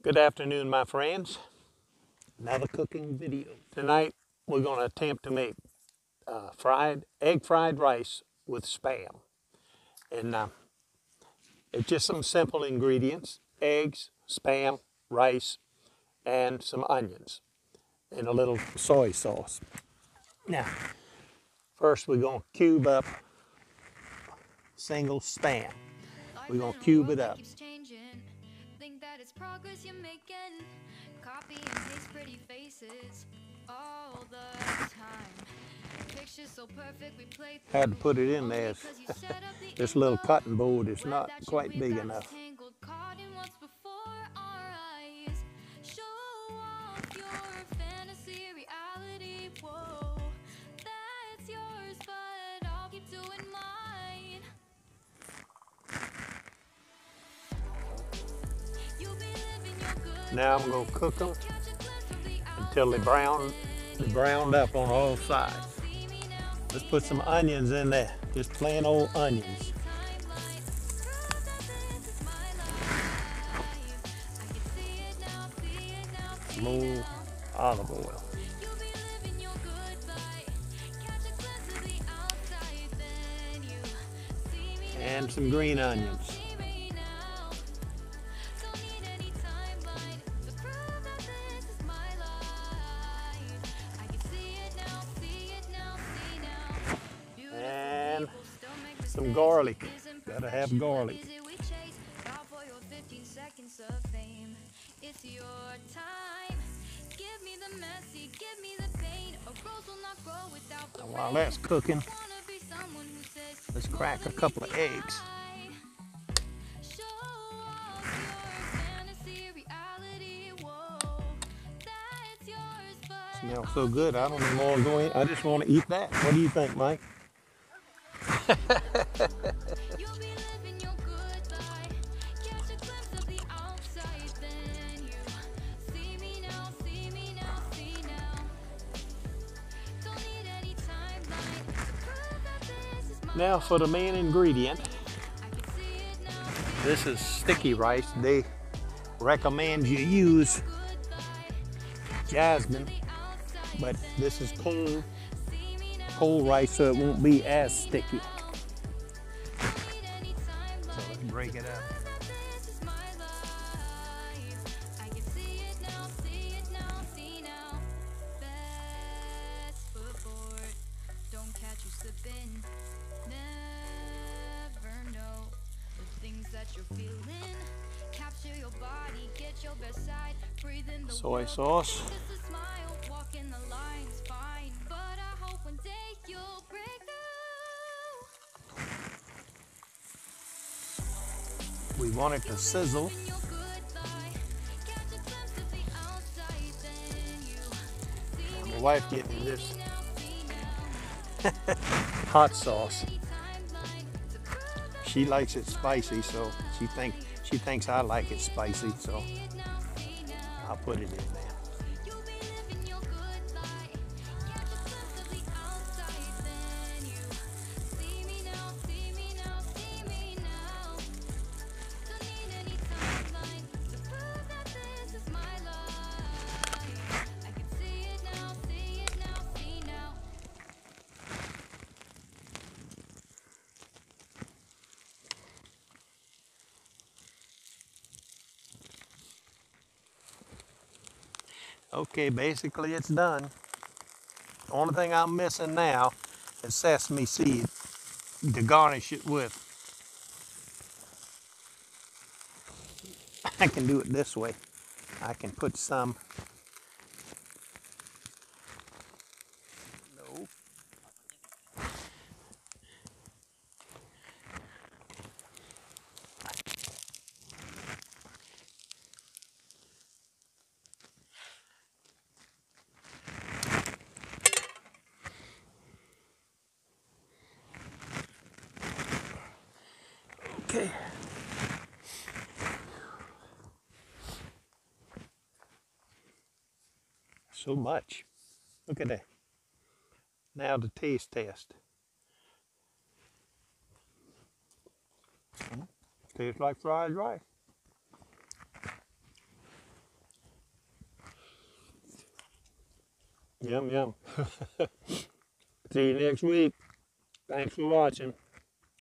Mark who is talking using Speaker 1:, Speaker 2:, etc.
Speaker 1: Good afternoon, my friends. Another cooking video. Tonight, we're going to attempt to make egg fried rice with Spam. And it's just some simple ingredients: eggs, Spam, rice, and some onions, and a little soy sauce. Now, first we're going to cube up single Spam. We're going to cube it up.
Speaker 2: Think that it's progress you're making. Copy and paste pretty faces all the time. Pictures so perfect we play through.
Speaker 1: Had to put it in there. This little cotton board is not quite big enough.
Speaker 2: Show off your fantasy reality. Whoa, that's yours, but I'll keep doing mine.
Speaker 1: Now I'm going to cook them until they browned up on all sides. Let's put some onions in there, just plain old onions. Smooth olive oil. And some green onions. And some garlic. Gotta have garlic. And while that's cooking, let's crack a couple of eggs. Smells so good, I don't even want to go in. I just want to eat that. What do you think, Mike? Now for the main ingredient. This is sticky rice. They recommend you use jasmine, but this is cold rice, so it won't be as sticky. So let's break it up. Soy sauce. We want it to sizzle. My wife gave me this hot sauce. She likes it spicy, so she thinks I like it spicy, so I'll put it in there. Okay, basically it's done. The only thing I'm missing now is sesame seed to garnish it with. I can do it this way. I can put some. No. Okay. So much. Look at that. Now the taste test. Tastes like fried rice. Yum, yum. See you next week. Thanks for watching.